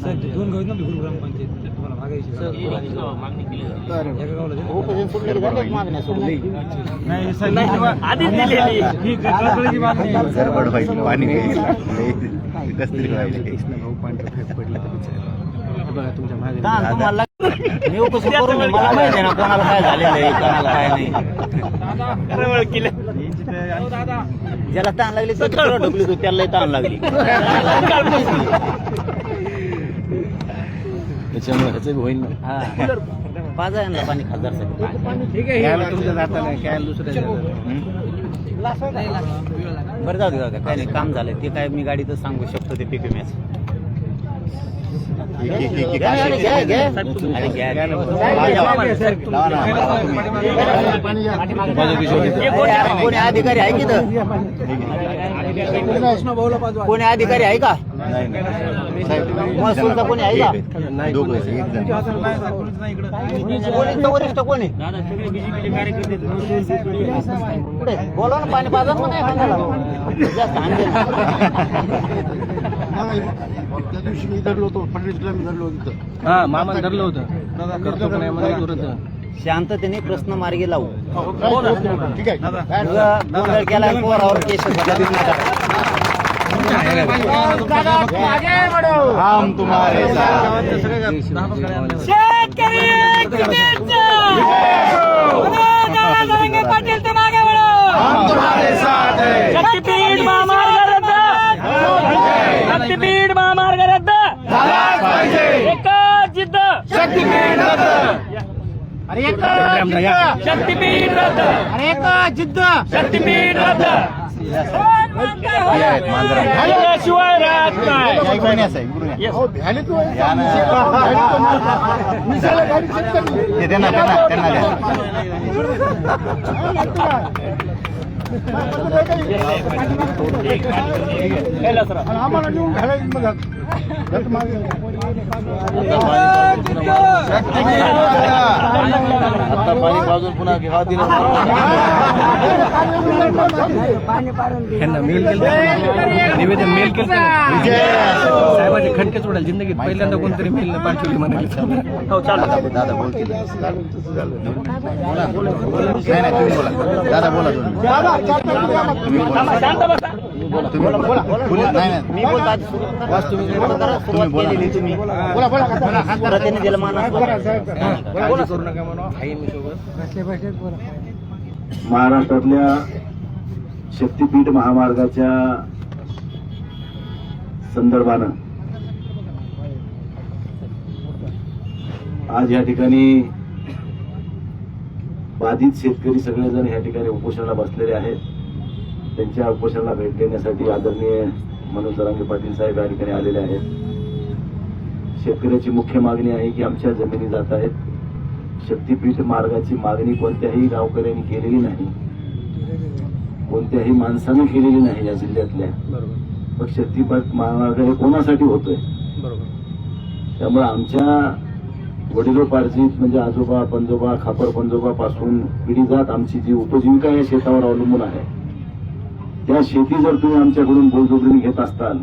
दोन गाव ना बिलकुल ग्रामपंचायत तुम्हाला भागायची तुमच्या मागे मला माहिती आहे ना कोणाला काय झालेलं आहे कोणाला काय नाही. ज्याला ताण लागली तर ढकली तू त्याला ताण लागली त्याच्यामुळे ह्याचं होईल ना. पाजा यांना पाणी खासदारसाठी ठीक आहे तुमच्या जाता नाही काय दुसऱ्या बरं जाऊ दे काय नाही काम झालंय ते काय मी गाडीतच सांगू शकतो ते पीक विम्याच. कोणी अधिकारी आहे की कोणी अधिकारी आहे का महसूलचा कोणी आहे का वरिष्ठ कोणी बोला ना पाणी पाजा पण त्या दिवशी मी धरलो होतो फडणवीसला मी धरलो होतो हा मामा धरलं होतं शांततेने प्रश्न मार्गी लावू. ठीक आहे गोंधळ केला पोरावर केस हम तुम्हारे शक्तीपीठ महामार्ग रद्द एकच जिद्द शक्तीपीठ रद्द शक्तीपीठ रद्द जिद्द शक्तीपीठ रद्द शिवाय राहत नाही. आम्हाला नेऊन घालायचं आता पाणी बाजून पुन्हा घ्यावा दिलं मेल केलं निवेदन मेल केलं साहेबांचे खटके सोडायला जिंदगीत पहिल्यांदा कोणतरी मेल पाठवली म्हणाले. हो चालू दादा बोलतील दादा बोला मी बोलतो सुरुवात केलेली तुम्ही त्याने दिलं माना करू नका म्हणून महाराष्ट्रातल्या शक्तीपीठ महामार्गाच्या संदर्भानं आज या ठिकाणी बाधित शेतकरी सगळेजण या ठिकाणी उपोषणाला बसलेले आहेत. त्यांच्या उपोषणाला भेट देण्यासाठी आदरणीय मनोज जरांगे पाटील साहेब या ठिकाणी आलेले आहेत. शेतकऱ्याची मुख्य मागणी आहे की आमच्या जमिनी जात आहेत. शक्तीपीठ मार्गाची मागणी कोणत्याही गावकऱ्यांनी केलेली नाही, कोणत्याही माणसानं केलेली नाही या जिल्ह्यातल्या. मग शक्तीपीठ मार्ग हे कोणासाठी होतोय? त्यामुळे आमच्या वडिलोपार्जित म्हणजे आजोबा पंजोबा खापर पंजोबा पासून पिढी जात आमची जी उपजीविका या शेतावर अवलंबून आहे, त्या शेती जर तुम्ही आमच्याकडून बळजबरीने घेत असताल